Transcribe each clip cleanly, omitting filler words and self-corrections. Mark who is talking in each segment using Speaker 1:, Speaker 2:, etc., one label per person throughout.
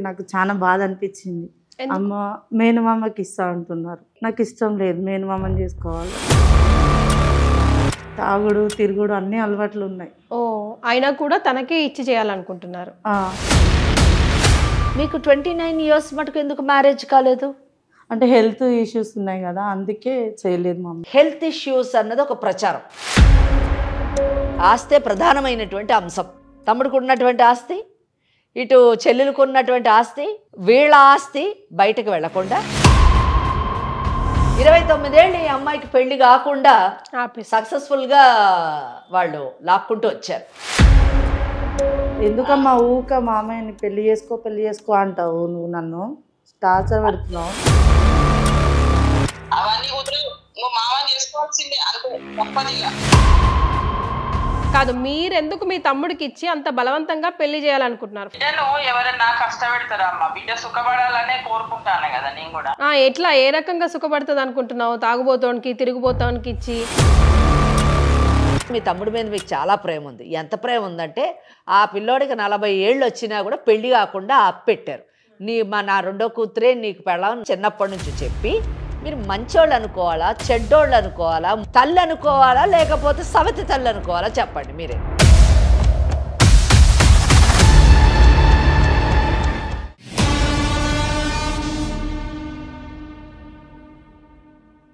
Speaker 1: నాకు చాలా బాధ అనిపించింది. అమ్మ మేనమామకి ఇస్తా అంటున్నారు. నాకు ఇష్టం లేదు, మేనమామని చేసుకోవాలి. తాగుడు తిరుగుడు అన్ని అలవాట్లు ఉన్నాయి.
Speaker 2: ఓ అయినా కూడా తనకే ఇచ్చి చేయాలనుకుంటున్నారు.
Speaker 3: మీకు 29 years మటుకు ఎందుకు మ్యారేజ్ కాలేదు?
Speaker 1: అంటే హెల్త్ ఇష్యూస్ ఉన్నాయి కదా, అందుకే చేయలేదు మా అమ్మ.
Speaker 3: హెల్త్ ఇష్యూస్ అన్నది ఒక ప్రచారం. ఆస్తే ప్రధానమైనటువంటి అంశం. తమ్ముడికి ఉన్నటువంటి ఆస్తి, ఇటు చెల్లెలకు ఉన్నటువంటి ఆస్తి, వీళ్ళ ఆస్తి బయటకు వెళ్లకుండా 29 ఏళ్ళు ఈ అమ్మాయికి పెళ్లి కాకుండా సక్సెస్ఫుల్గా వాళ్ళు లాక్కుంటూ వచ్చారు.
Speaker 1: ఎందుకమ్మా ఊక మామయ్యని పెళ్లి చేసుకో అంటావు, నువ్వు నన్ను టార్చర్ పెడుతున్నావు.
Speaker 2: కాదు, మీరెందుకు మీ తమ్ముడికి ఇచ్చి అంత బలవంతంగా పెళ్లి చేయాలనుకుంటున్నారు?
Speaker 4: ఎవరైనా కష్టపెడతారా అమ్మ? బిడ్డ సుఖపడాలనే కోరుకుంటాను కదా నేను కూడా.
Speaker 2: ఎట్లా, ఏ రకంగా సుఖపడుతుంది అనుకుంటున్నావు? తాగుబోతానికి తిరుగుబోతానికి ఇచ్చి?
Speaker 3: మీ తమ్ముడి మీద మీకు చాలా ప్రేమ ఉంది. ఎంత ప్రేమ ఉందంటే ఆ పిల్లోడికి 40 ఏళ్ళు వచ్చినా కూడా పెళ్లి కాకుండా ఆపెట్టారు. నా రెండో కూతురే నీకు పెళ్ళామని చిన్నప్పటి నుంచి చెప్పి మీరు మంచోళ్ళు అనుకోవాలా, చెడ్డోళ్ళు అనుకోవాలా, తల్లి అనుకోవాలా, లేకపోతే సవతి తల్లి అనుకోవాలా? చెప్పండి మీరే.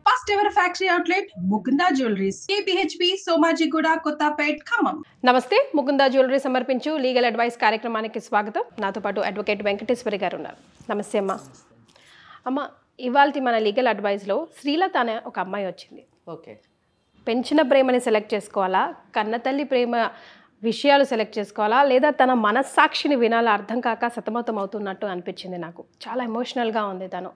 Speaker 5: First ever factory outlet Mukunda jewelleries, KPHP, Somajiguda, Kothapet, Khammam.
Speaker 2: నమస్తే, ముకుందా జ్యువెలరీ సమర్పించు లీగల్ అడ్వైస్ కార్యక్రమానికి స్వాగతం. నాతో పాటు అడ్వకేట్ వెంకటేశ్వరి గారు ఉన్నారు. నమస్తే అమ్మ. అమ్మ, ఇవాళ మన లీగల్ అడ్వైస్లో శ్రీలత అనే ఒక అమ్మాయి వచ్చింది.
Speaker 3: ఓకే,
Speaker 2: పెంచిన ప్రేమని సెలెక్ట్ చేసుకోవాలా, కన్నతల్లి ప్రేమ విషయాలు సెలెక్ట్ చేసుకోవాలా, లేదా తన మనస్సాక్షిని వినాలా అర్థం కాక సతమతం అవుతున్నట్టు అనిపించింది నాకు. చాలా ఎమోషనల్గా ఉంది తను.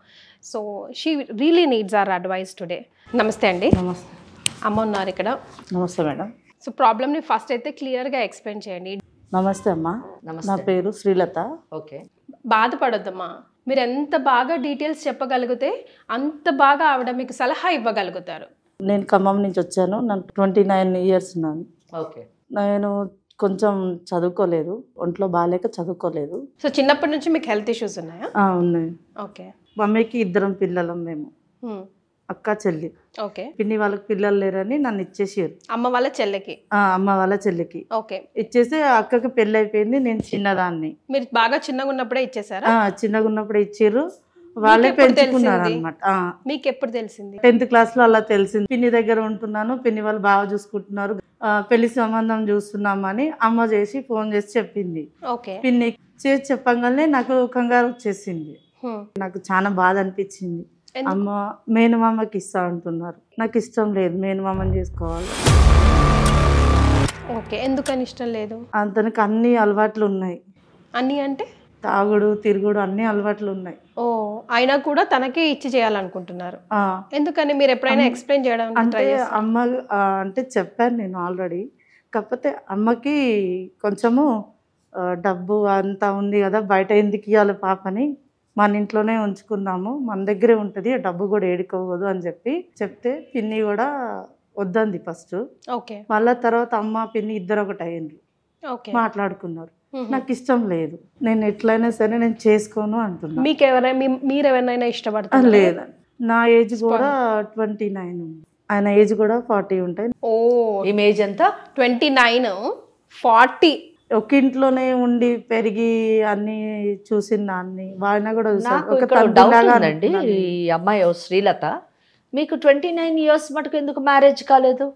Speaker 2: So she really needs our advice today. నమస్తే అండి.
Speaker 1: నమస్తే.
Speaker 2: అమ్మ ఉన్నారు ఇక్కడ.
Speaker 1: నమస్తే మేడం.
Speaker 2: సో ప్రాబ్లమ్ని ఫస్ట్ అయితే క్లియర్గా ఎక్స్ప్లెయిన్ చేయండి.
Speaker 1: నమస్తే అమ్మా, నా పేరు శ్రీలత.
Speaker 3: ఓకే,
Speaker 2: బాధపడొద్దమ్మా. మీరు ఎంత బాగా డీటెయిల్స్ చెప్పగలిగితే అంత బాగా ఆవిడ మీకు సలహా ఇవ్వగలుగుతారు.
Speaker 1: నేను ఖమ్మం నుంచి వచ్చాను. నాకు 29 years ఉన్నాను.
Speaker 3: ఓకే.
Speaker 1: నేను కొంచెం చదువుకోలేదు, ఒంట్లో బాగాలేక చదువుకోలేదు.
Speaker 2: సో చిన్నప్పటి నుంచి మీకు హెల్త్ ఇష్యూస్ ఉన్నాయా?
Speaker 1: ఉన్నాయి.
Speaker 2: ఓకే.
Speaker 1: మమ్మీకి 2 పిల్లలం మేము, అక్క చెల్లి.
Speaker 2: ఓకే.
Speaker 1: పిన్ని వాళ్ళకి పిల్లలు లేరని నన్ను ఇచ్చేసారు.
Speaker 2: అమ్మ వాళ్ళ చెల్లికి?
Speaker 1: అమ్మ వాళ్ళ చెల్లికి.
Speaker 2: ఓకే.
Speaker 1: ఇచ్చేసి అక్కకి పెళ్ళి అయిపోయింది. నేను చిన్నదాన్ని.
Speaker 2: మీరు బాగా చిన్నగా ఉన్నప్పుడే ఇచ్చేసారా?
Speaker 1: చిన్నగా ఉన్నప్పుడే ఇచ్చారు, వాళ్ళే పెంచుకున్నారు అనమాట.
Speaker 2: మీకు ఎప్పుడు తెలిసింది?
Speaker 1: 10th class లో అలా తెలిసింది. పిన్ని దగ్గర ఉంటున్నాను, పిన్ని వాళ్ళు బాగా చూసుకుంటున్నారు, పెళ్లి సంబంధం చూస్తున్నామని అమ్మ చేసి ఫోన్ చేసి చెప్పింది.
Speaker 2: ఓకే.
Speaker 1: పిన్ని చేసి చెప్పగానే నాకు కంగారు వచ్చేసింది. నాకు చాలా బాధ అనిపించింది. అమ్మ మేనమామకి ఇస్తా అంటున్నారు. నాకు ఇష్టం లేదు, మేనమామని చేసుకోవాలి.
Speaker 2: ఓకే. ఎందుకని ఇష్టం లేదు?
Speaker 1: తనకి అన్ని అలవాట్లు ఉన్నాయి.
Speaker 2: అన్ని అంటే?
Speaker 1: తాగుడు తిరుగుడు అన్ని అలవాట్లు ఉన్నాయి.
Speaker 2: ఓ అయినా కూడా తనకే ఇచ్చి చేయాలనుకుంటున్నారు. ఎందుకని? మీరు ఎప్పుడైనా ఎక్స్ప్లెయిన్ చేయడం?
Speaker 1: అంటే అమ్మ అంటే చెప్పాను నేను ఆల్రెడీ. కాకపోతే అమ్మకి కొంచెము డబ్బు అంతా ఉంది కదా, బయట ఎందుకు ఇవ్వాలి పాపని, మన ఇంట్లోనే ఉంచుకుందాము, మన దగ్గరే ఉంటుంది, డబ్బు కూడా ఏడుకోవద్దు అని చెప్తే పిన్ని కూడా వద్దంది ఫస్ట్.
Speaker 2: ఓకే.
Speaker 1: మళ్ళా తర్వాత అమ్మ పిన్ని ఇద్దరు ఒకటి అయ్యిండ్రు, మాట్లాడుకున్నారు. నాకు ఇష్టం లేదు, నేను ఎట్లయినా సరే నేను చేసుకోను అంటున్నా.
Speaker 2: మీరెవరైనా ఇష్టపడతారు?
Speaker 1: లేదండి, నా ఏజ్ కూడా 29, ఆయన ఏజ్ కూడా 40 ఉంటాయి.
Speaker 2: ఓ,
Speaker 3: ఈ ఏజ్ ఎంత?
Speaker 2: 29, 40.
Speaker 1: ఒక ఇంట్లోనే ఉండి పెరిగి అన్ని చూసిన దాన్ని ఆయన కూడా
Speaker 3: అండి. ఈ అమ్మాయి శ్రీలత, మీకు 29 years మటుకు ఎందుకు మ్యారేజ్ కాలేదు?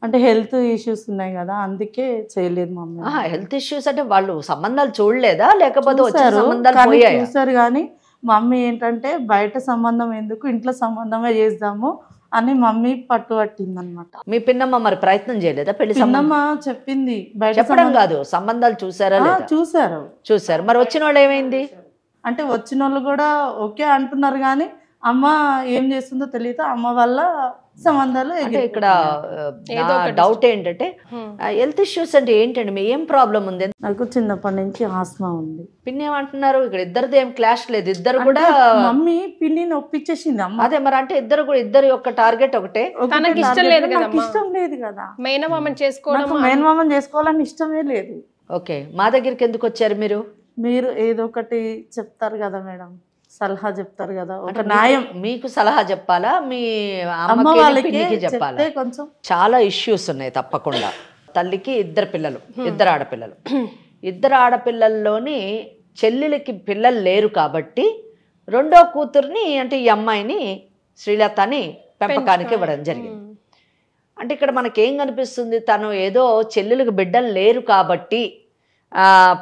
Speaker 1: అంటే హెల్త్ ఇష్యూస్ ఉన్నాయి కదా, అందుకే చేయలేదు మా అమ్మ.
Speaker 3: హెల్త్ ఇష్యూస్ అంటే వాళ్ళు సంబంధాలు చూడలేదా, లేకపోతే
Speaker 1: చూసారు కానీ మమ్మీ ఏంటంటే బయట సంబంధం ఎందుకు, ఇంట్లో సంబంధమే చేద్దాము అని మమ్మీ పట్టుబట్టింది అనమాట.
Speaker 3: మీ పిన్నమ్మ మరి ప్రయత్నం చేయలేదా పెళ్లి?
Speaker 1: పిన్నమ్మ చెప్పింది, బయట
Speaker 3: చెప్పడం కాదు, సంబంధాలు చూసారా? చూసారు. మరి వచ్చిన వాళ్ళు ఏమైంది
Speaker 1: అంటే వచ్చిన వాళ్ళు కూడా ఓకే అంటున్నారు కానీ అమ్మ ఏం చేస్తుందో తెలియదు. అమ్మ వల్ల సంబంధాలు.
Speaker 3: ఇక్కడ డౌట్ ఏంటంటే హెల్త్ ఇష్యూస్ అంటే ఏంటండి, మీ ఏం ప్రాబ్లం ఉంది?
Speaker 1: నాకు చిన్నప్పటి నుంచి ఆస్మా ఉంది.
Speaker 3: పిన్ని ఏమంటున్నారు? ఇక్కడ ఇద్దరిది ఏం క్లాష్ లేదు, ఇద్దరు కూడా
Speaker 1: మమ్మీ పిన్నిని ఒప్పించేసింది అమ్మ.
Speaker 3: అదే మరి, అంటే ఇద్దరు యొక్క టార్గెట్ ఒకటే.
Speaker 2: తనకి ఇష్టం లేదు కదా,
Speaker 1: ఇష్టం లేదు కదా,
Speaker 2: మేనమామని చేసుకోవడం.
Speaker 1: మేనమామని చేసుకోవాలని ఇష్టమే లేదు.
Speaker 3: ఓకే. మా దగ్గరికి ఎందుకు వచ్చారు మీరు?
Speaker 1: మీరు ఏదో ఒకటి చెప్తారు కదా మేడం, సలహా చెప్తారు కదా, ఒక
Speaker 3: అంటే
Speaker 1: న్యాయం
Speaker 3: మీకు సలహా చెప్పాలా, మీ
Speaker 1: అమ్మ
Speaker 3: అమ్మకి
Speaker 1: వాళ్ళకి
Speaker 3: పిన్నికి చెప్పాలా?
Speaker 1: చెప్తే కొంచెం.
Speaker 3: చాలా ఇష్యూస్ ఉన్నాయి తప్పకుండా. తల్లికి 2 పిల్లలు, 2 ఆడపిల్లలు. 2 ఆడపిల్లల్లోని చెల్లెలకి పిల్లలు లేరు కాబట్టి రెండో కూతుర్ని అంటే ఈ అమ్మాయిని శ్రీలతని పెంపకానికి ఇవ్వడం జరిగింది. అంటే ఇక్కడ మనకేం కనిపిస్తుంది, తను ఏదో చెల్లెలకు బిడ్డలు లేరు కాబట్టి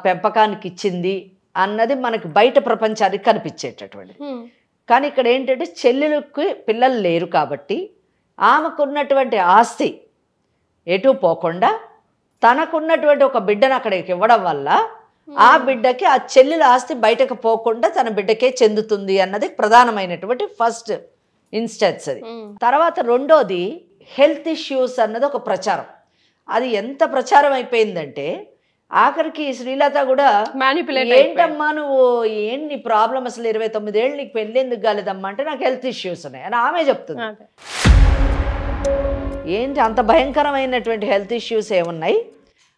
Speaker 3: పెంపకానికి ఇచ్చింది అన్నది మనకి బయట ప్రపంచానికి కనిపించేటటువంటిది. కానీ ఇక్కడ ఏంటంటే చెల్లెలకి పిల్లలు లేరు కాబట్టి ఆమెకున్నటువంటి ఆస్తి ఎటు పోకుండా తనకున్నటువంటి ఒక బిడ్డను అక్కడికి ఇవ్వడం వల్ల ఆ బిడ్డకి ఆ చెల్లెల ఆస్తి బయటకు పోకుండా తన బిడ్డకే చెందుతుంది అన్నది ప్రధానమైనటువంటి ఫస్ట్ ఇన్స్టెన్స్. అది తర్వాత రెండోది హెల్త్ ఇష్యూస్ అన్నది ఒక ప్రచారం. అది ఎంత ప్రచారం అయిపోయిందంటే ఆఖరికి శ్రీలత కూడా ఏంటమ్మా నువ్వు ఏంటి ప్రాబ్లం, అసలు 29 ఏళ్ళు నీకు పెళ్ళి ఎందుకు కాలేదమ్మా అంటే నాకు హెల్త్ ఇష్యూస్ ఉన్నాయి అని ఆమె చెప్తుంది. ఏంటి అంత భయంకరమైనటువంటి హెల్త్ ఇష్యూస్ ఏమున్నాయి?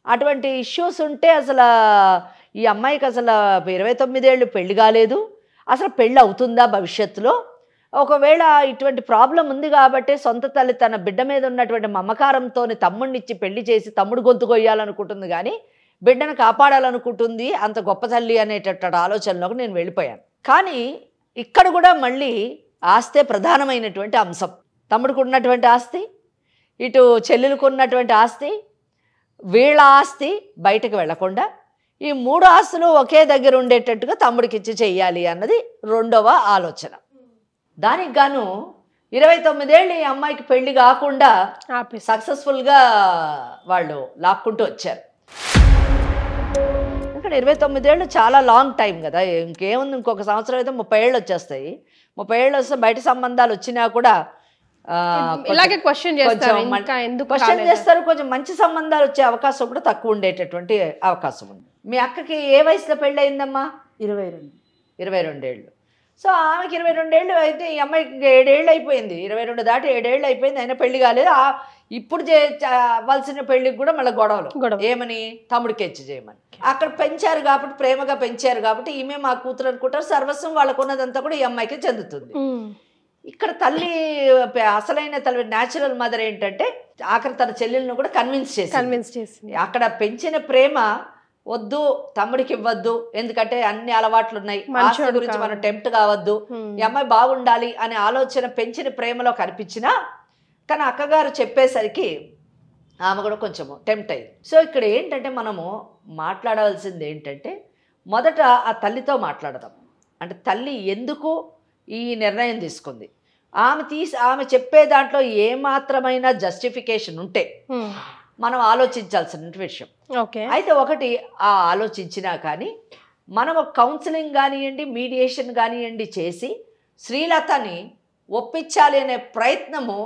Speaker 3: అటువంటి ఇష్యూస్ ఉంటే అసలు ఈ అమ్మాయికి అసలు 29 ఏళ్ళు పెళ్లి కాలేదు, అసలు పెళ్ళి అవుతుందా భవిష్యత్తులో? ఒకవేళ ఇటువంటి ప్రాబ్లం ఉంది కాబట్టి సొంత తల్లి తన బిడ్డ మీద ఉన్నటువంటి మమకారంతో తమ్ముడినిచ్చి పెళ్లి చేసి తమ్ముడు గొంతు కొయ్యాలనుకుంటుంది కానీ బిడ్డను కాపాడాలనుకుంటుంది, అంత గొప్ప తల్లి అనేటటువంటి ఆలోచనలోకి నేను వెళ్ళిపోయాను. కానీ ఇక్కడ కూడా మళ్ళీ ఆస్తే ప్రధానమైనటువంటి అంశం. తమ్ముడికి ఉన్నటువంటి ఆస్తి, ఇటు చెల్లెలకు ఉన్నటువంటి ఆస్తి, వీళ్ళ ఆస్తి బయటకు వెళ్లకుండా ఈ 3 ఆస్తులు ఒకే దగ్గర ఉండేటట్టుగా తమ్ముడికి ఇచ్చి చెయ్యాలి అన్నది రెండవ ఆలోచన. దానికి గాను 29 ఏళ్ళు ఈ అమ్మాయికి పెళ్లి కాకుండా సక్సెస్ఫుల్గా వాళ్ళు లాక్కుంటూ వచ్చారు. ఇక్కడ 29 ఏళ్ళు చాలా లాంగ్ టైం కదా, ఇంకేముంది, ఇంకొక సంవత్సరం అయితే 30 ఏళ్ళు వచ్చేస్తాయి. 30 ఏళ్ళు వస్తే బయట సంబంధాలు వచ్చినా కూడా
Speaker 2: క్వశ్చన్
Speaker 3: చేస్తారు, కొంచెం మంచి సంబంధాలు వచ్చే అవకాశం కూడా తక్కువ ఉండేటటువంటి అవకాశం ఉంది. మీ అక్కకి ఏ వయసులో పెళ్ళి అయిందమ్మా? 22 ఏళ్ళు. సో ఆమెకి 22 ఏళ్ళు అయితే ఈ అమ్మాయికి 7 ఏళ్ళు అయిపోయింది. 22 దాటి 7 ఏళ్ళు అయిపోయింది, అయినా పెళ్లి కాలేదు. ఇప్పుడు అవ్వాల్సిన పెళ్లికి కూడా మళ్ళీ గొడవలు. ఏమని? తమ్ముడికి ఇచ్చి చేయమని. అక్కడ పెంచారు కాబట్టి, ప్రేమగా పెంచారు కాబట్టి ఈమె మా కూతురు అనుకుంటారు, సర్వస్వం వాళ్ళకున్నదంతా కూడా ఈ అమ్మాయికి చెందుతుంది. ఇక్కడ తల్లి అసలైన తల్లి న్యాచురల్ మదర్ ఏంటంటే ఆఖరి తన చెల్లెలను కూడా కన్విన్స్ చేసి అక్కడ పెంచిన ప్రేమ వద్దు తమ్ముడికి ఇవ్వద్దు, ఎందుకంటే అన్ని అలవాట్లు ఉన్నాయి, ఆస్తి గురించి మనం టెంప్ట్ కావద్దు, ఈ అమ్మాయి బాగుండాలి అనే ఆలోచన పెంచిన ప్రేమలో కనిపించినా కానీ అక్కగారు చెప్పేసరికి ఆమె కూడా కొంచెము టెంప్ట్ అయ్యింది. సో ఇక్కడ ఏంటంటే మనము మాట్లాడవలసింది ఏంటంటే మొదట ఆ తల్లితో మాట్లాడదాం. అంటే తల్లి ఎందుకు ఈ నిర్ణయం తీసుకుంది, ఆమె చెప్పే దాంట్లో ఏమాత్రమైన జస్టిఫికేషన్ ఉంటే మనం ఆలోచించాల్సిన విషయం. అయితే ఒకటి ఆలోచించినా కానీ మనం కౌన్సిలింగ్ కానివ్వండి, మీడియేషన్ కానివ్వండి చేసి శ్రీలతని ఒప్పించాలి అనే ప్రయత్నము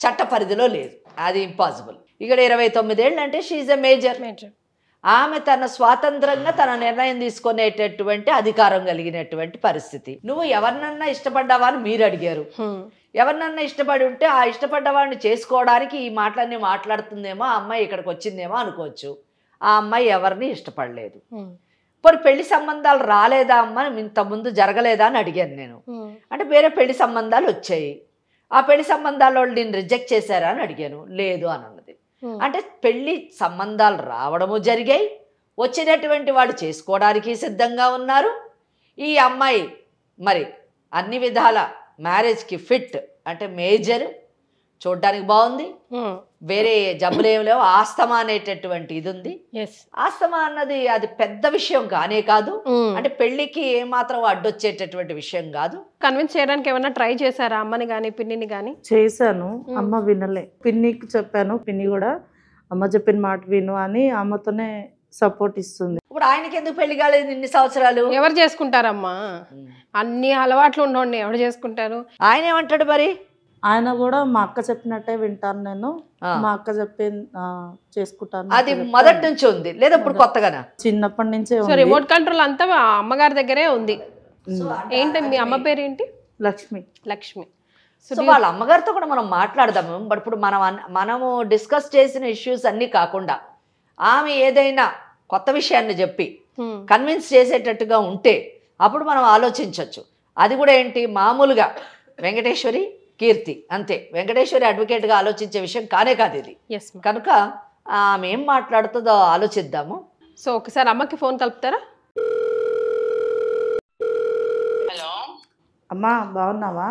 Speaker 3: చట్ట పరిధిలో లేదు, అది ఇంపాసిబుల్. ఇక్కడ 29 ఏళ్ళు అంటే షీఈ్ ఎ మేజర్. ఆమె తన స్వాతంత్రంగా తన నిర్ణయం తీసుకునేటటువంటి అధికారం కలిగినటువంటి పరిస్థితి. నువ్వు ఎవరినన్నా ఇష్టపడ్డావా అని మీరు అడిగారు. ఎవరినన్నా ఇష్టపడి ఉంటే ఆ ఇష్టపడ్డ వాడిని చేసుకోవడానికి ఈ మాటలన్నీ మాట్లాడుతుందేమో, ఆ అమ్మాయి ఇక్కడికి వచ్చిందేమో అనుకోవచ్చు. ఆ అమ్మాయి ఎవరిని ఇష్టపడలేదు. ఇప్పుడు పెళ్లి సంబంధాలు రాలేదా అమ్మ, ఇంతకుముందు జరగలేదా అని అడిగాను నేను. అంటే వేరే పెళ్లి సంబంధాలు వచ్చాయి, ఆ పెళ్లి సంబంధాల వాళ్ళు నేను రిజెక్ట్ చేశారా అని అడిగాను. లేదు అని అన్నది. అంటే పెళ్లి సంబంధాలు రావడము జరిగాయి, వచ్చినటువంటి వాళ్ళు చేసుకోవడానికి సిద్ధంగా ఉన్నారు. ఈ అమ్మాయి మరి అన్ని విధాల మ్యారేజ్కి ఫిట్, అంటే మేజర్, చూడ్డానికి బాగుంది, వేరే జబ్బులు ఏమి లేవు, ఆస్తమా అనేటటువంటి ఇది ఉంది. ఆస్తమా అన్నది అది పెద్ద విషయం కానే కాదు, అంటే పెళ్లికి ఏమాత్రం అడ్డొచ్చేటటువంటి విషయం కాదు.
Speaker 2: కన్విన్స్ చేయడానికి ఏమన్నా ట్రై చేశారా అమ్మని కానీ పిన్నిని కానీ?
Speaker 1: చేశాను, అమ్మ వినలే. పిన్నికి చెప్పాను, పిన్ని కూడా అమ్మ చెప్పిన మాట విను అని అమ్మతోనే సపోర్ట్ ఇస్తుంది.
Speaker 3: ఇప్పుడు ఆయనకి ఎందుకు పెళ్లి కాలేదు ఇన్ని సంవత్సరాలు?
Speaker 2: ఎవరు చేసుకుంటారమ్మా, అన్ని అలవాట్లు ఉండోండి, ఎవరు చేసుకుంటారు?
Speaker 3: ఆయన ఏమంటాడు మరి?
Speaker 1: ఆయన కూడా మా అక్క చెప్పినట్టే వింటాను, నేను మా అక్క చెప్పి చేసుకుంటాను.
Speaker 3: అది మొదటి నుంచి ఉంది లేదా ఇప్పుడు కొత్తగానా?
Speaker 1: చిన్నప్పటి నుంచే.
Speaker 2: రిమోట్ కంట్రోల్ అంతా అమ్మగారి దగ్గరే ఉంది. ఏంటి మీ అమ్మ పేరు ఏంటి?
Speaker 1: లక్ష్మి.
Speaker 2: లక్ష్మి.
Speaker 3: సో వాళ్ళ అమ్మగారితో కూడా మనం మాట్లాడదాము. బట్ ఇప్పుడు మనము డిస్కస్ చేసిన ఇష్యూస్ అన్నీ కాకుండా ఆమె ఏదైనా కొత్త విషయాన్ని చెప్పి కన్విన్స్ చేసేటట్టుగా ఉంటే అప్పుడు మనం ఆలోచించవచ్చు. అది కూడా ఏంటి, మామూలుగా వెంకటేశ్వరి కీర్తి అంతే, వెంకటేశ్వరి అడ్వకేట్గా ఆలోచించే విషయం కానే కాదు ఇది. కనుక ఆమె ఏం మాట్లాడుతుందో ఆలోచిద్దాము.
Speaker 2: సో ఒకసారి అమ్మకి ఫోన్ కలుపుతారా?
Speaker 4: హలో
Speaker 1: అమ్మా బాగున్నావా?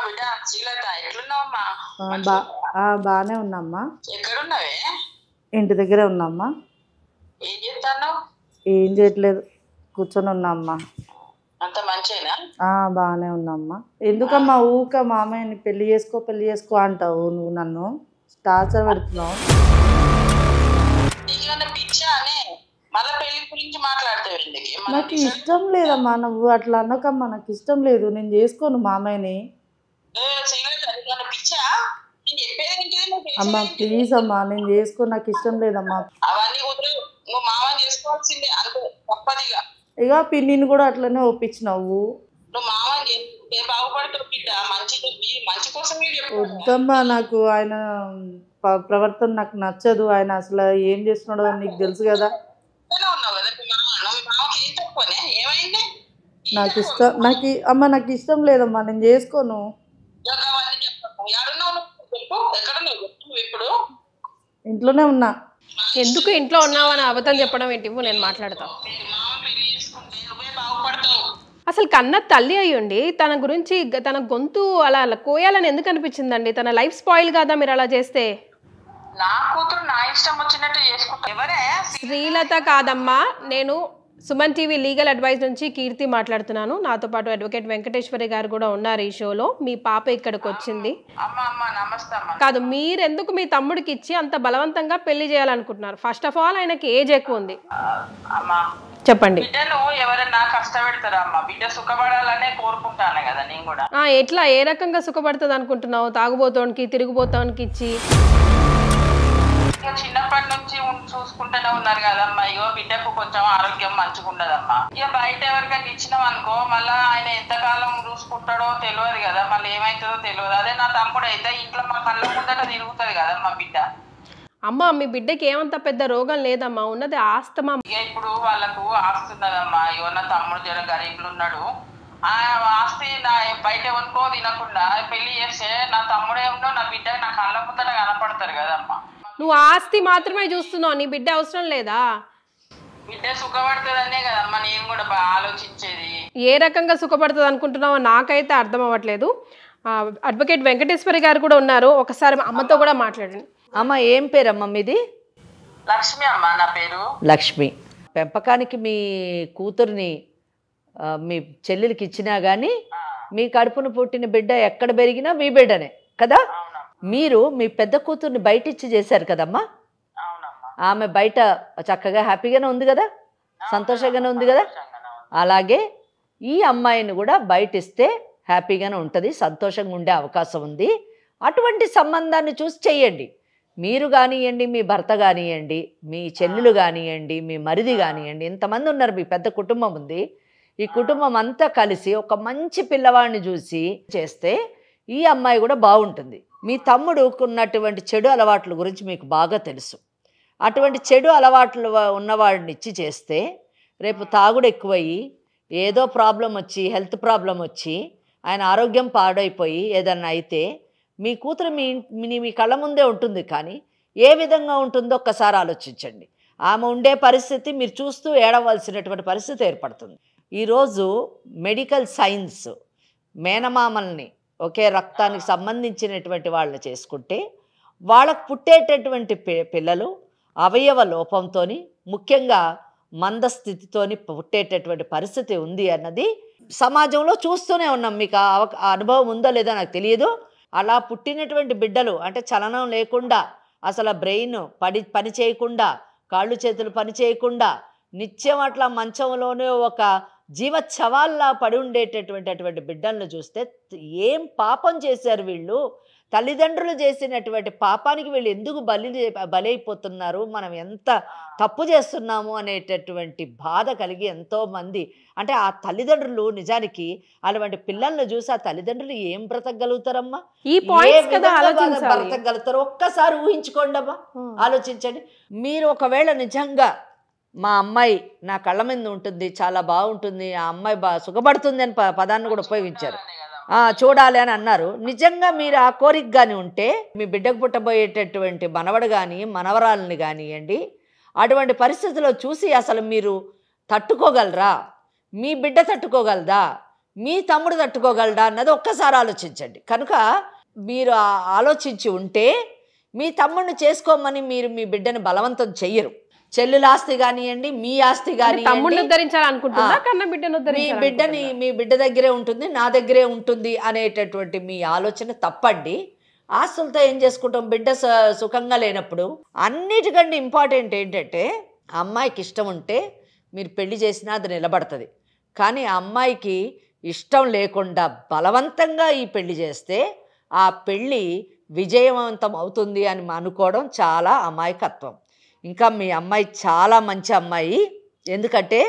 Speaker 4: బిడ్డ శ్రీలత ఎట్లున్నావమ్మా?
Speaker 1: బాగానే ఉన్నామ్మా.
Speaker 4: ఎక్కడున్నావే?
Speaker 1: ఇంటి దగ్గరే ఉన్నామ్మా.
Speaker 4: ఏం చేస్తాను?
Speaker 1: ఏం చేయట్లేదు, కూర్చొని ఉన్నామ్మా.
Speaker 4: అంత మంచిగా
Speaker 1: బాగానే ఉన్నామ్మా. ఎందుకమ్మా ఊక మామయ్యని పెళ్లి చేసుకో అంటావు? నువ్వు నన్ను టార్చర్ పెడుతున్నావు.
Speaker 4: పిచ్చా అనే మళ్ళీ పెళ్లి గురించి మాట్లాడతావు?
Speaker 1: నాకు ఇష్టం లేదమ్మా, నువ్వు అట్లా అన్నకమ్మా. నాకు ఇష్టం లేదు, నేను చేసుకోను మామయ్యని.
Speaker 4: పిచ్చా?
Speaker 1: అమ్మా ప్లీజ్ అమ్మా, నేను చేసుకో, నాకు ఇష్టం లేదమ్మా.
Speaker 4: అవన్నీ కుదరవు, నువ్వు మామని చేసుకోవాల్సిందే అంతే, తప్పదిగా.
Speaker 1: ఇక పిన్నిని కూడా అట్లనే ఒప్పించినావు.
Speaker 4: నువ్వు మామని బాగుపడతావు బిడ్డ, మంచి కోసం.
Speaker 1: వద్దమ్మా, నాకు ఆయన ప్రవర్తన నాకు నచ్చదు. ఆయన అసలు ఏం చేస్తున్నాడో నీకు తెలుసు కదా. నాకు ఇష్టం లేదమ్మా, నేను చేసుకోను. ఇంట్లోనే ఉన్నా.
Speaker 2: ఎందుకు ఇంట్లో ఉన్నావని అబద్ధం చెప్పడం ఏంటి? నేను మాట్లాడతా. అసలు కన్న తల్లి అయ్యుండి తన గురించి తన గొంతు అలా కోయాలని ఎందుకు అనిపించిందండి? తన లైఫ్ స్పాయిల్ కాదా మీరు అలా చేస్తే?
Speaker 4: నా కూతురు నా ఇష్టం వచ్చినట్టు చేసుకుంటా. ఎవరే?
Speaker 2: శ్రీలత కాదమ్మా, నేను సుమన్ టీవీ లీగల్ అడ్వైస్ నుంచి కీర్తి మాట్లాడుతున్నాను. నాతో పాటు అడ్వకేట్ వెంకటేశ్వరి గారు కూడా ఉన్నారు ఈ షోలో. మీ పాప ఇక్కడికి వచ్చింది. కాదు, మీరెందుకు మీ తమ్ముడికి ఇచ్చి అంత బలవంతంగా పెళ్లి చేయాలనుకుంటున్నారు? ఫస్ట్ ఆఫ్ ఆల్ ఆయనకి ఏజ్ ఎక్కువ ఉంది. చెప్పండి.
Speaker 4: బిడ్డను ఎవరైనా కష్టపెడతారా అమ్మా? బిడ్డ సుఖపడాలనే కోరుకుంటాను కదా నేను కూడా.
Speaker 2: ఎట్లా, ఏ రకంగా సుఖపడుతుంది అనుకుంటున్నావు? తాగుబోతోనికి తిరుగుబోతోనికి ఇచ్చి
Speaker 4: చిన్నప్పటి నుంచి చూసుకుంటూనే ఉన్నారు కదమ్మా. ఇగో బిడ్డకు కొంచెం ఆరోగ్యం మంచిగా ఉండదమ్మా. ఇక బయట ఎవరికైనా ఇచ్చినాం అనుకో, మళ్ళీ ఆయన ఎంతకాలం చూసుకుంటాడో తెలియదు కదా, మళ్ళీ ఏమైతుందో తెలియదు. అదే నా తమ్ముడు అయితే ఇంట్లో మా కళ్ళ ముందట తిరుగుతుంది కదమ్మా బిడ్డ.
Speaker 2: అమ్మ, మీ బిడ్డకి ఏమంత పెద్ద రోగం లేదమ్మా, ఉన్నది ఆస్తమా.
Speaker 4: ఇక ఇప్పుడు వాళ్ళకు ఆస్తున్నదమ్మా. ఇగో నా తమ్ముడు జర గరీబులు ఉన్నాడు. ఆ ఆస్తి నా బయట ఎవరికో తినకుండా పెళ్లి చేస్తే నా తమ్ముడే ఉండవు, నా బిడ్డ నా కళ్ళ ముందట కనపడతారు కదమ్మా.
Speaker 2: నువ్వు ఆస్తి మాత్రమే చూస్తున్నావు, నీ బిడ్డ అవసరం లేదా?
Speaker 4: బిడ్డ సుఖపడుతుందనే కదమ్మా నేను కూడా ఆలోచించేది.
Speaker 2: ఏ రకంగా సుఖపడుతుంది అనుకుంటున్నావో నాకైతే అర్థం అవ్వట్లేదు. అడ్వకేట్ వెంకటేశ్వరి గారు కూడా ఉన్నారు, ఒకసారి అమ్మతో కూడా మాట్లాడండి.
Speaker 3: అమ్మ ఏం పేరమ్మా మీది?
Speaker 4: లక్ష్మి అమ్మ నా పేరు.
Speaker 3: లక్ష్మి. పెంపకానికి మీ కూతుర్ని మీ చెల్లెలకి ఇచ్చినా కానీ మీ కడుపును పుట్టిన బిడ్డ ఎక్కడ పెరిగినా మీ బిడ్డనే కదా. మీరు మీ పెద్ద కూతుర్ని బయట ఇచ్చి చేశారు కదమ్మా. ఆమె బయట చక్కగా హ్యాపీగానే ఉంది కదా, సంతోషంగానే ఉంది కదా. అలాగే ఈ అమ్మాయిని కూడా బయట ఇస్తే హ్యాపీగానే ఉంటుంది, సంతోషంగా ఉండే అవకాశం ఉంది. అటువంటి సంబంధాన్ని చూసి చెయ్యండి. మీరు కానివ్వండి, మీ భర్త కానివ్వండి, మీ చెల్లెలు కానివ్వండి, మీ మరిది కానివ్వండి, ఇంతమంది ఉన్నారు, మీ పెద్ద కుటుంబం ఉంది. ఈ కుటుంబం అంతా కలిసి ఒక మంచి పిల్లవాడిని చూసి చేస్తే ఈ అమ్మాయి కూడా బాగుంటుంది. మీ తమ్ముడుకు ఉన్నటువంటి చెడు అలవాట్ల గురించి మీకు బాగా తెలుసు. అటువంటి చెడు అలవాట్లు ఉన్నవాడిని ఇచ్చి చేస్తే రేపు తాగుడు ఎక్కువయ్యి ఏదో ప్రాబ్లం వచ్చి, హెల్త్ ప్రాబ్లం వచ్చి ఆయన ఆరోగ్యం పాడైపోయి ఏదన్నా అయితే మీ కూతురు మీ కళ్ళ ముందే ఉంటుంది, కానీ ఏ విధంగా ఉంటుందో ఒక్కసారి ఆలోచించండి. ఆమె ఉండే పరిస్థితి మీరు చూస్తూ ఏడవలసినటువంటి పరిస్థితి ఏర్పడుతుంది. ఈరోజు మెడికల్ సైన్స్ మేనమామల్ని ఒకే రక్తానికి సంబంధించినటువంటి వాళ్ళని చేసుకుంటే వాళ్ళకు పుట్టేటటువంటి పిల్లలు అవయవ లోపంతో, ముఖ్యంగా మందస్థితితోని పుట్టేటటువంటి పరిస్థితి ఉంది అన్నది సమాజంలో చూస్తూనే ఉన్నాం. మీకు ఆ అనుభవం ఉందో లేదో నాకు తెలియదు. అలా పుట్టినటువంటి బిడ్డలు అంటే చలనం లేకుండా, అసలు బ్రెయిన్ పని చేయకుండా, కాళ్ళు చేతులు పని చేయకుండా నిత్యం అట్లా మంచంలోనే ఒక జీవచ్చవాల్లా పడి ఉండేటటువంటి బిడ్డలను చూస్తే ఏం పాపం చేశారు వీళ్ళు, తల్లిదండ్రులు చేసినటువంటి పాపానికి వీళ్ళు ఎందుకు బలైపోతున్నారు, మనం ఎంత తప్పు చేస్తున్నాము అనేటటువంటి బాధ కలిగి ఎంతోమంది, అంటే ఆ తల్లిదండ్రులు నిజానికి అటువంటి పిల్లలను చూసి ఆ తల్లిదండ్రులు ఏం బ్రతకగలుగుతారమ్మా, బ్రతకగలుగుతారు ఒక్కసారి ఊహించుకోండి అమ్మా, ఆలోచించండి. మీరు ఒకవేళ నిజంగా మా అమ్మాయి నా కళ్ళ మీద ఉంటుంది, చాలా బాగుంటుంది, ఆ అమ్మాయి సుఖపడుతుంది అని పదాన్ని కూడా ఉపయోగించారు. చూడాలి అని అన్నారు. నిజంగా మీరు ఆ కోరిక కానీ ఉంటే మీ బిడ్డకు పుట్టబోయేటటువంటి మనవడు కానీ మనవరాలని కానివ్వండి, అటువంటి పరిస్థితుల్లో చూసి అసలు మీరు తట్టుకోగలరా, మీ బిడ్డ తట్టుకోగలదా, మీ తమ్ముడు తట్టుకోగలడా అన్నది ఒక్కసారి ఆలోచించండి. కనుక మీరు ఆలోచించి ఉంటే మీ తమ్ముడిని చేసుకోమని మీరు మీ బిడ్డని బలవంతం చెయ్యరు. చెల్లుల ఆస్తి కానివ్వండి, మీ ఆస్తి కానివ్వండి, మీ బిడ్డ దగ్గరే ఉంటుంది, నా దగ్గరే ఉంటుంది అనేటటువంటి మీ ఆలోచన తప్పండి. ఆస్తులతో ఏం చేసుకుంటాం? బిడ్డ సుఖంగా లేనప్పుడు. అన్నిటికంటే ఇంపార్టెంట్ ఏంటంటే అమ్మాయికి ఇష్టం ఉంటే మీరు పెళ్లి చేసినా అది నిలబడుతుంది. కానీ ఆ అమ్మాయికి ఇష్టం లేకుండా బలవంతంగా ఈ పెళ్లి చేస్తే ఆ పెళ్ళి విజయవంతం అవుతుంది అని అనుకోవడం చాలా అమాయకత్వం. ఇంకా మీ అమ్మాయి చాలా మంచి అమ్మాయి. ఎందుకంటే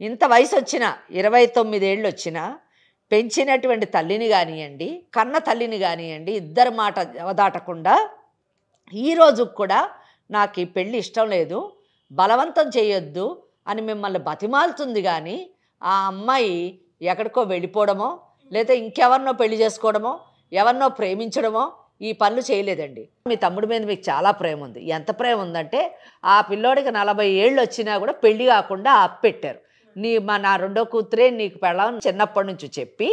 Speaker 3: ఇంత వయసు వచ్చినా, 29 ఏళ్ళు వచ్చినా పెంచినటువంటి తల్లిని కానివ్వండి, కన్న తల్లిని కానివ్వండి, ఇద్దరు మాట అవదాటకుండా ఈరోజు కూడా నాకు ఈ పెళ్ళి ఇష్టం లేదు, బలవంతం చేయొద్దు అని మిమ్మల్ని బతిమాలుతుంది. కానీ ఆ అమ్మాయి ఎక్కడికో వెళ్ళిపోవడమో లేదా ఇంకెవరినో పెళ్లి చేసుకోవడమో ఎవరినో ప్రేమించడమో ఈ పనులు చేయలేదండి. మీ తమ్ముడి మీద మీకు చాలా ప్రేమ ఉంది. ఎంత ప్రేమ ఉందంటే ఆ పిల్లోడికి 40 ఏళ్ళు వచ్చినా కూడా పెళ్లి కాకుండా ఆపెట్టారు. నా రెండో కూతురే నీకు పెళ్ళాం చిన్నప్పటి నుంచి చెప్పి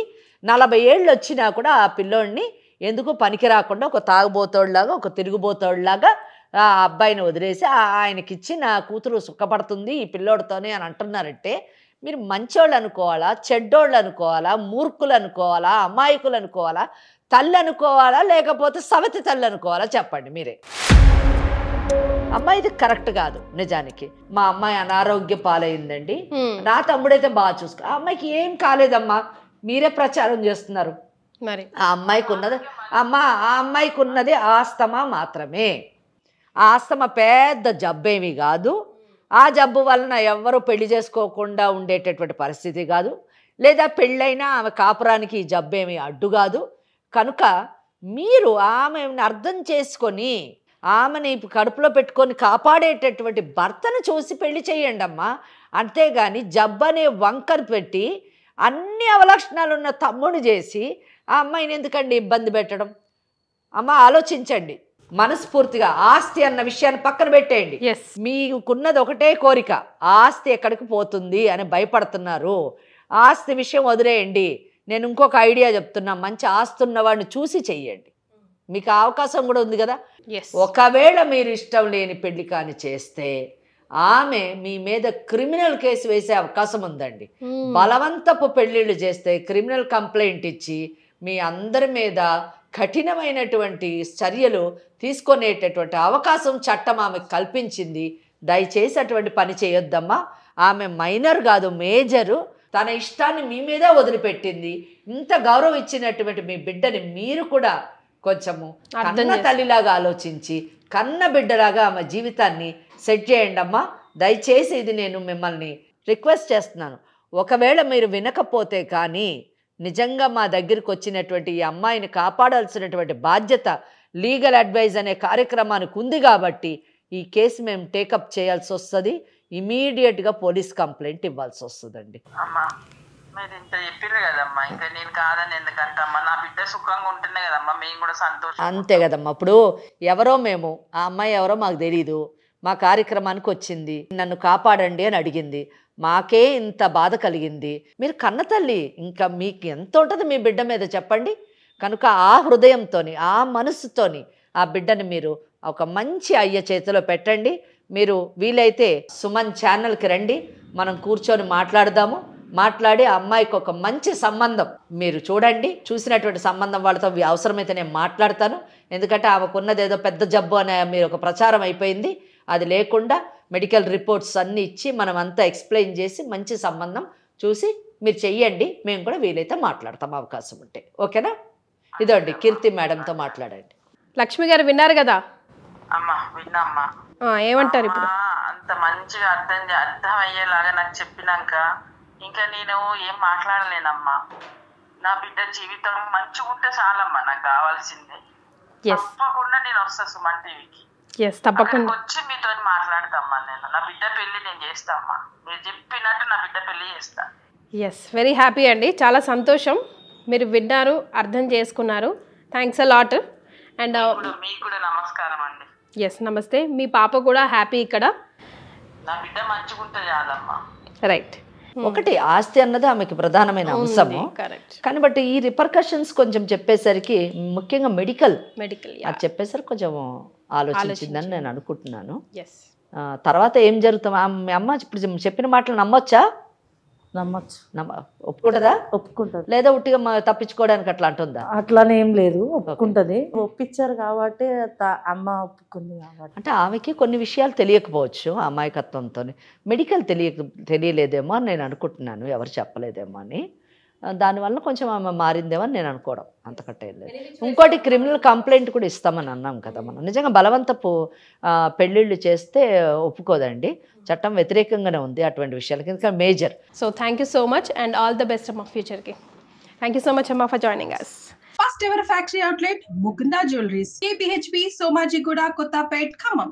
Speaker 3: 40 ఏళ్ళు వచ్చినా కూడా ఆ పిల్లోడిని ఎందుకు పనికి రాకుండా ఒక తాగుబోతోళ్ళలాగా, ఒక తిరుగుబోతోళ్ళలాగా ఆ అబ్బాయిని వదిలేసి ఆయనకిచ్చి నా కూతురు సుఖపడుతుంది ఈ పిల్లోడితోనే అని అంటున్నారంటే మీరు మంచోళ్ళు అనుకోవాలా, చెడ్డోళ్ళు అనుకోవాలా, మూర్ఖులు అనుకోవాలా, అమాయకులు అనుకోవాలా, తల్లి అనుకోవాలా, లేకపోతే సవతి తల్లి అనుకోవాలా? చెప్పండి మీరే. అమ్మాయి ఇది కరెక్ట్ కాదు. నిజానికి మా అమ్మాయి అనారోగ్య పాలైందండి, నా తమ్ముడైతే బాగా చూసుకో. ఆ అమ్మాయికి ఏం కాలేదమ్మా, మీరే ప్రచారం చేస్తున్నారు.
Speaker 2: మరి
Speaker 3: ఆ అమ్మాయికి ఉన్నది ఆ అమ్మాయికి ఉన్నది ఆస్తమా మాత్రమే. ఆ ఆస్తమా పెద్ద జబ్బేమీ కాదు. ఆ జబ్బు వలన ఎవ్వరూ పెళ్లి చేసుకోకుండా ఉండేటటువంటి పరిస్థితి కాదు, లేదా పెళ్ళైనా ఆమె కాపురానికి ఈ జబ్బేమీ అడ్డు కాదు. కనుక మీరు ఆమెను అర్థం చేసుకొని ఆమెని కడుపులో పెట్టుకొని కాపాడేటటువంటి భర్తను చూసి పెళ్లి చేయండి అమ్మా. అంతేగాని జబ్బు అనే వంకను పెట్టి అన్ని అవలక్షణాలు ఉన్న తమ్ముడు చేసి ఆ అమ్మాయిని ఎందుకండి ఇబ్బంది పెట్టడం? అమ్మ ఆలోచించండి మనస్ఫూర్తిగా. ఆస్తి అన్న విషయాన్ని పక్కన పెట్టేయండి. మీకున్నది ఒకటే కోరిక, ఆస్తి ఎక్కడికి పోతుంది అని భయపడుతున్నారు. ఆస్తి విషయం వదిలేయండి. నేను ఇంకొక ఐడియా చెప్తున్నా, మంచి ఆస్తి ఉన్నవాడిని చూసి చెయ్యండి. మీకు అవకాశం కూడా ఉంది కదా. ఒకవేళ మీరు ఇష్టం లేని పెళ్లి కాని చేస్తే ఆమె మీ మీద క్రిమినల్ కేసు వేసే అవకాశం ఉందండి. బలవంతపు పెళ్లిళ్ళు చేస్తే క్రిమినల్ కంప్లైంట్ ఇచ్చి మీ అందరి మీద కఠినమైనటువంటి చర్యలు తీసుకునేటటువంటి అవకాశం చట్టం ఆమెకు కల్పించింది. దయచేసి అటువంటి పని చేయొద్దమ్మా. ఆమె మైనర్ కాదు, మేజరు. తన ఇష్టాన్ని మీ మీద వదిలిపెట్టింది. ఇంత గౌరవం ఇచ్చినటువంటి మీ బిడ్డని మీరు కూడా కొంచెము కన్న తల్లిలాగా ఆలోచించి కన్న బిడ్డలాగా ఆమె జీవితాన్ని సెట్ చేయండి అమ్మా. దయచేసి ఇది నేను మిమ్మల్ని రిక్వెస్ట్ చేస్తున్నాను. ఒకవేళ మీరు వినకపోతే కానీ నిజంగా మా దగ్గరికి వచ్చినటువంటి ఈ అమ్మాయిని కాపాడాల్సినటువంటి బాధ్యత లీగల్ అడ్వైజ్ అనే కార్యక్రమానికి ఉంది కాబట్టి ఈ కేసు మేము టేకప్ చేయాల్సి వస్తుంది. ఇమీడియట్గా పోలీస్ కంప్లైంట్ ఇవ్వాల్సి వస్తుందండి.
Speaker 4: అమ్మా మీరు ఇంత చెప్పారు కదమ్మా, ఇంకా నేను కాదని ఎందుకంటమ్మా, నా బిడ్డ సుఖంగా ఉంటున్నాయి కదమ్మా, మేము కూడా సంతోషం.
Speaker 3: అంతే కదమ్మా. ఇప్పుడు ఎవరో మేము, ఆ అమ్మాయి ఎవరో మాకు తెలీదు, మా కార్యక్రమానికి వచ్చింది, నన్ను కాపాడండి అని అడిగింది, మాకే ఇంత బాధ కలిగింది. మీరు కన్న తల్లి, ఇంకా మీకు ఎంత ఉంటుంది మీ బిడ్డ మీద చెప్పండి. కనుక ఆ హృదయంతోని, ఆ మనసుతోని ఆ బిడ్డని మీరు ఒక మంచి అయ్య చేతిలో పెట్టండి. మీరు వీలైతే సుమన్ ఛానల్కి రండి, మనం కూర్చొని మాట్లాడదాము. మాట్లాడి ఆ అమ్మాయికి ఒక మంచి సంబంధం మీరు చూడండి. చూసినటువంటి సంబంధం వాళ్ళతో అవసరమైతే నేను మాట్లాడతాను. ఎందుకంటే ఆమెకున్నది ఏదో పెద్ద జబ్బు అనే మీరు ఒక ప్రచారం అయిపోయింది. అది లేకుండా మెడికల్ రిపోర్ట్స్ అన్నీ ఇచ్చి మనం అంతా ఎక్స్ప్లెయిన్ చేసి మంచి సంబంధం చూసి మీరు చెయ్యండి. మేము కూడా వీలైతే మాట్లాడతాం అవకాశం ఉంటే. ఓకేనా? ఇదండి కీర్తి మేడంతో మాట్లాడండి.
Speaker 2: లక్ష్మి గారు విన్నారు కదా?
Speaker 4: అమ్మా విన్నామ్మా.
Speaker 2: ఏమంటారు ఇప్పుడు?
Speaker 4: అంత మంచిగా అర్థం అయ్యేలాగా నాకు చెప్పినాక ఇంకా నేను ఏం మాట్లాడలేనమ్మా. నా బిడ్డ జీవితం మంచిగా ఉంటే చాలమ్మా, నాకు కావాల్సిందే. తప్పకుండా నేను వస్తా సుమన్ టీవీకి.
Speaker 2: ఎస్, తప్పకుండా.
Speaker 4: అక్కడికి వచ్చి మీతో మాట్లాడతామ్మా. నేను నా బిడ్డ పెళ్లి నేను చేస్తామ్మా. మీరు చెప్పినట్టు నా బిడ్డ పెళ్లి చేస్తా.
Speaker 2: ఎస్, వెరీ హ్యాపీ అండి. చాలా సంతోషం. మీరు విన్నారు, అర్థం చేసుకున్నారు. Thanks a lot. అండ్
Speaker 4: మీకు కూడా నమస్కారం అండి.
Speaker 2: ఎస్, నమస్తే. మీ పాప కూడా హ్యాపీ ఇక్కడ.
Speaker 4: నా బిడ్డ మంచిగుంటే చాలమ్మా.
Speaker 2: రైట్.
Speaker 3: ఒకటి ఆస్తి అన్నది ఆమెకి ప్రధానమైన అంశము.
Speaker 2: కరెక్ట్.
Speaker 3: కానీ బట్ ఈ రిపర్కషన్స్ కొంచెం చెప్పేసరికి, ముఖ్యంగా మెడికల్
Speaker 2: మెడికల్.
Speaker 3: అది చెప్పేసరికి కొంచెం ఆలోచించిందని నేను అనుకుంటున్నాను.
Speaker 2: ఎస్.
Speaker 3: తర్వాత ఏం జరుగుతాం? మీ అమ్మ ఇప్పుడు చెప్పిన మాటలు నమ్మొచ్చా?
Speaker 1: నమ్మచ్చు.
Speaker 3: ఒప్పుకుంటుందా?
Speaker 1: ఒప్పుకుంటుంది.
Speaker 3: లేదా ఉట్టిగా తప్పించుకోవడానికి అట్లా అంటుందా?
Speaker 1: అట్లానే ఏం లేదు, ఒప్పుకుంటది. ఒప్పించారు కాబట్టి అమ్మ ఒప్పుకుంది కాబట్టి.
Speaker 3: అంటే ఆమెకి కొన్ని విషయాలు తెలియకపోవచ్చు అమాయకత్వంతో. మెడికల్ తెలియలేదేమో అని నేను అనుకుంటున్నాను, ఎవరు చెప్పలేదేమో అని. దానివల్ల కొంచెం ఆమె మారిందేమో అని నేను అనుకోవడం, అంతకంటే లేదు. ఇంకోటి క్రిమినల్ కంప్లైంట్ కూడా ఇస్తామని అన్నాం కదా మనం. నిజంగా బలవంతపు పెళ్ళిళ్ళు చేస్తే ఒప్పుకోదండి, చట్టం వ్యతిరేకంగానే ఉంది అటువంటి విషయాలకి, ఇంకా major.
Speaker 2: So thank you so much and all the best అమ్మ ఫ్యూచర్కి. థ్యాంక్ యూ సో మచ్ అమ్మ for joining us.
Speaker 5: First ever factory outlet, Mukunda Jewelries, KPHP, Somajiguda, Kottapet, Khammam.